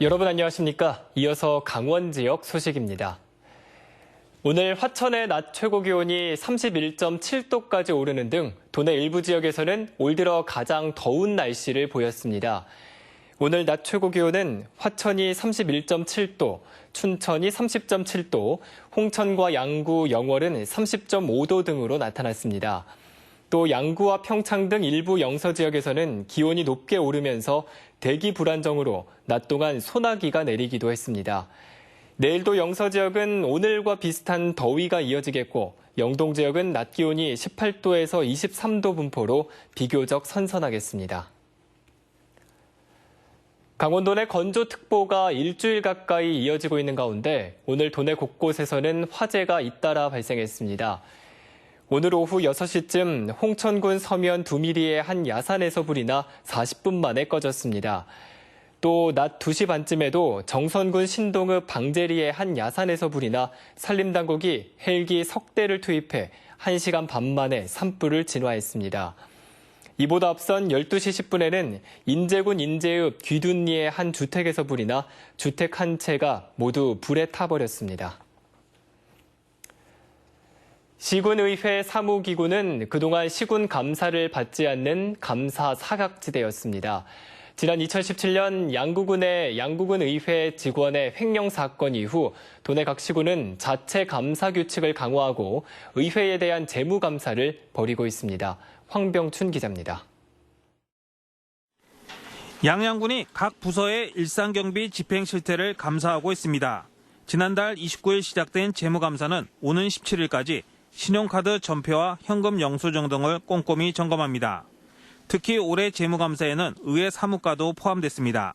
여러분 안녕하십니까? 이어서 강원 지역 소식입니다. 오늘 화천의 낮 최고 기온이 31.7도까지 오르는 등 도내 일부 지역에서는 올 들어 가장 더운 날씨를 보였습니다. 오늘 낮 최고 기온은 화천이 31.7도, 춘천이 30.7도, 홍천과 양구, 영월은 30.5도 등으로 나타났습니다. 또 양구와 평창 등 일부 영서 지역에서는 기온이 높게 오르면서 대기 불안정으로 낮 동안 소나기가 내리기도 했습니다. 내일도 영서 지역은 오늘과 비슷한 더위가 이어지겠고 영동 지역은 낮 기온이 18도에서 23도 분포로 비교적 선선하겠습니다. 강원도 내 건조특보가 일주일 가까이 이어지고 있는 가운데 오늘 도내 곳곳에서는 화재가 잇따라 발생했습니다. 오늘 오후 6시쯤 홍천군 서면 두미리의 한 야산에서 불이 나 40분 만에 꺼졌습니다. 또 낮 2시 반쯤에도 정선군 신동읍 방제리의 한 야산에서 불이 나 산림당국이 헬기 석 대를 투입해 1시간 반 만에 산불을 진화했습니다. 이보다 앞선 12시 10분에는 인제군 인제읍 귀둔리의 한 주택에서 불이 나 주택 한 채가 모두 불에 타버렸습니다. 시군의회 사무기구는 그동안 시군 감사를 받지 않는 감사 사각지대였습니다. 지난 2017년 양구군의 양구군 의회 직원의 횡령 사건 이후 도내 각 시군은 자체 감사 규칙을 강화하고 의회에 대한 재무 감사를 벌이고 있습니다. 황병춘 기자입니다. 양양군이 각 부서의 일상경비 집행 실태를 감사하고 있습니다. 지난달 29일 시작된 재무감사는 오는 17일까지 신용카드 전폐와 현금 영수증 등을 꼼꼼히 점검합니다. 특히 올해 재무감사에는 의회 사무과도 포함됐습니다.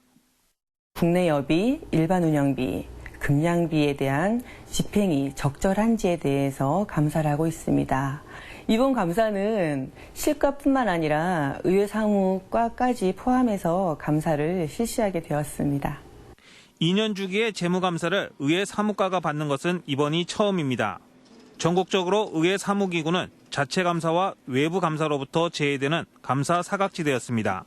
국내 여비, 일반 운영비, 금량비에 대한 집행이 적절한지에 대해서 감사를 하고 있습니다. 이번 감사는 실과뿐만 아니라 의회 사무과까지 포함해서 감사를 실시하게 되었습니다. 2년 주기의 재무감사를 의회 사무과가 받는 것은 이번이 처음입니다. 전국적으로 의회 사무기구는 자체 감사와 외부 감사로부터 제외되는 감사 사각지대였습니다.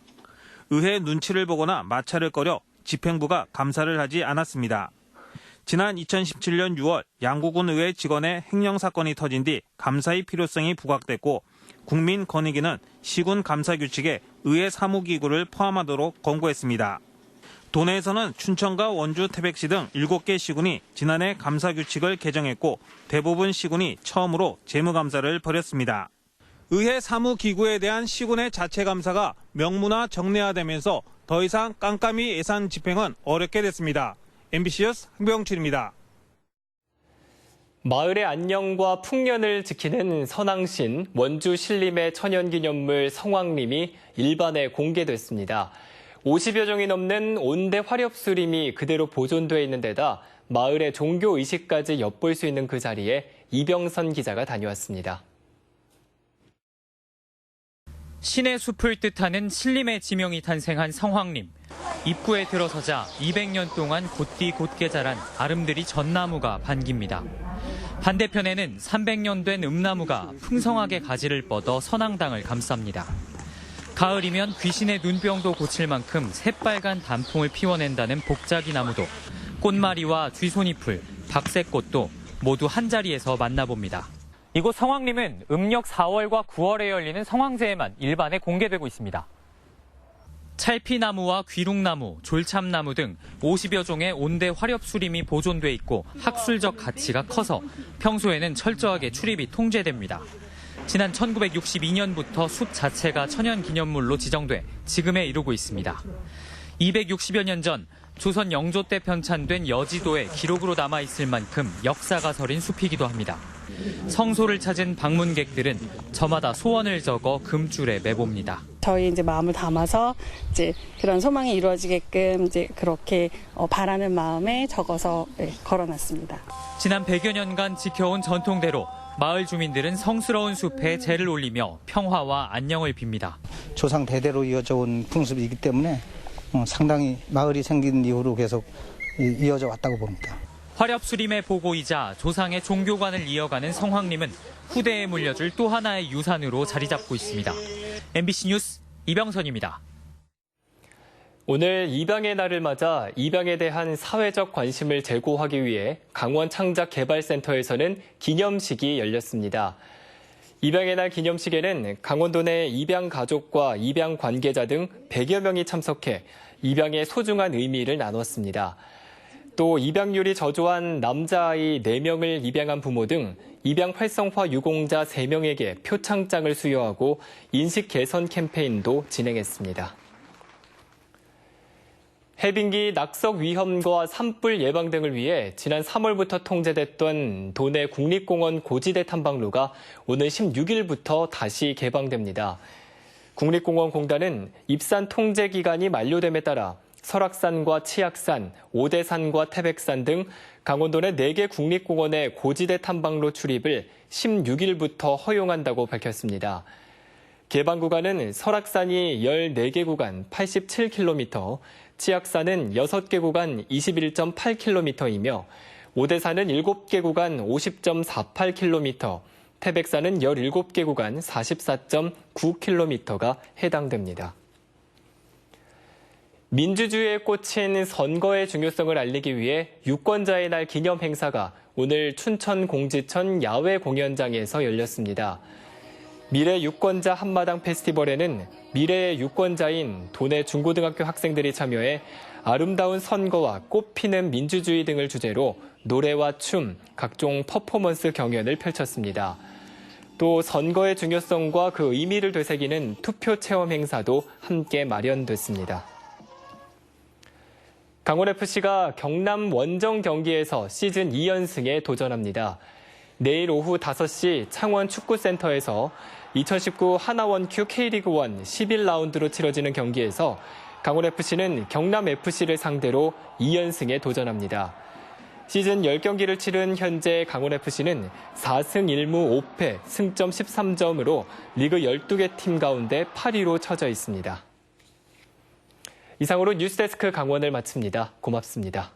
의회 눈치를 보거나 마찰을 꺼려 집행부가 감사를 하지 않았습니다. 지난 2017년 6월 양구군 의회 직원의 횡령 사건이 터진 뒤 감사의 필요성이 부각됐고 국민권익위는 시군 감사 규칙에 의회 사무기구를 포함하도록 권고했습니다. 도내에서는 춘천과 원주, 태백시 등 7개 시군이 지난해 감사 규칙을 개정했고 대부분 시군이 처음으로 재무감사를 벌였습니다. 의회 사무기구에 대한 시군의 자체 감사가 명문화 정례화되면서 더 이상 깜깜이 예산 집행은 어렵게 됐습니다. MBC 뉴스 황병춘입니다. 마을의 안녕과 풍년을 지키는 선왕신 원주 신림의 천연기념물 성왕림이 일반에 공개됐습니다. 50여 종이 넘는 온대 화렵수림이 그대로 보존돼 있는 데다 마을의 종교 의식까지 엿볼 수 있는 그 자리에 이병선 기자가 다녀왔습니다. 신의 숲을 뜻하는 신림의 지명이 탄생한 성황림. 입구에 들어서자 200년 동안 곧디 곧게 자란 아름드리 전나무가 반깁니다. 반대편에는 300년 된 음나무가 풍성하게 가지를 뻗어 선앙당을 감쌉니다. 가을이면 귀신의 눈병도 고칠 만큼 새빨간 단풍을 피워낸다는 복자기 나무도 꽃마리와 쥐손이풀, 박새꽃도 모두 한자리에서 만나봅니다. 이곳 성황림은 음력 4월과 9월에 열리는 성황제에만 일반에 공개되고 있습니다. 찰피나무와 귀룩나무, 졸참나무 등 50여 종의 온대 화렵수림이 보존돼 있고 학술적 가치가 커서 평소에는 철저하게 출입이 통제됩니다. 지난 1962년부터 숲 자체가 천연기념물로 지정돼 지금에 이르고 있습니다. 260여 년 전 조선 영조 때 편찬된 여지도에 기록으로 남아있을 만큼 역사가 서린 숲이기도 합니다. 성소를 찾은 방문객들은 저마다 소원을 적어 금줄에 매봅니다. 저희 마음을 담아서 그런 소망이 이루어지게끔 그렇게 바라는 마음에 적어서 걸어놨습니다. 지난 100여 년간 지켜온 전통대로 마을 주민들은 성스러운 숲에 제를 올리며 평화와 안녕을 빕니다. 조상 대대로 이어져 온 풍습이기 때문에 상당히 마을이 생긴 이후로 계속 이어져 왔다고 봅니다. 화렵수림의 보고이자 조상의 종교관을 이어가는 성황림은 후대에 물려줄 또 하나의 유산으로 자리 잡고 있습니다. MBC 뉴스 이병선입니다. 오늘 입양의 날을 맞아 입양에 대한 사회적 관심을 제고하기 위해 강원 창작개발센터에서는 기념식이 열렸습니다. 입양의 날 기념식에는 강원도 내 입양 가족과 입양 관계자 등 100여 명이 참석해 입양의 소중한 의미를 나눴습니다. 또 입양률이 저조한 남자아이 4명을 입양한 부모 등 입양 활성화 유공자 3명에게 표창장을 수여하고 인식 개선 캠페인도 진행했습니다. 해빙기 낙석 위험과 산불 예방 등을 위해 지난 3월부터 통제됐던 도내 국립공원 고지대 탐방로가 오늘 16일부터 다시 개방됩니다. 국립공원공단은 입산 통제 기간이 만료됨에 따라 설악산과 치악산, 오대산과 태백산 등 강원도 내 4개 국립공원의 고지대 탐방로 출입을 16일부터 허용한다고 밝혔습니다. 개방 구간은 설악산이 14개 구간 87km, 치악산은 6개 구간 21.8km이며 오대산은 7개 구간 50.48km, 태백산은 17개 구간 44.9km가 해당됩니다. 민주주의에 꽂힌 선거의 중요성을 알리기 위해 유권자의 날 기념 행사가 오늘 춘천 공지천 야외 공연장에서 열렸습니다. 미래 유권자 한마당 페스티벌에는 미래의 유권자인 도내 중고등학교 학생들이 참여해 아름다운 선거와 꽃피는 민주주의 등을 주제로 노래와 춤, 각종 퍼포먼스 경연을 펼쳤습니다. 또 선거의 중요성과 그 의미를 되새기는 투표 체험 행사도 함께 마련됐습니다. 강원FC가 경남 원정 경기에서 시즌 2연승에 도전합니다. 내일 오후 5시 창원 축구센터에서 2019 하나원큐 K리그1 11라운드로 치러지는 경기에서 강원FC는 경남FC를 상대로 2연승에 도전합니다. 시즌 10경기를 치른 현재 강원FC는 4승 1무 5패, 승점 13점으로 리그 12개 팀 가운데 8위로 처져 있습니다. 이상으로 뉴스데스크 강원을 마칩니다. 고맙습니다.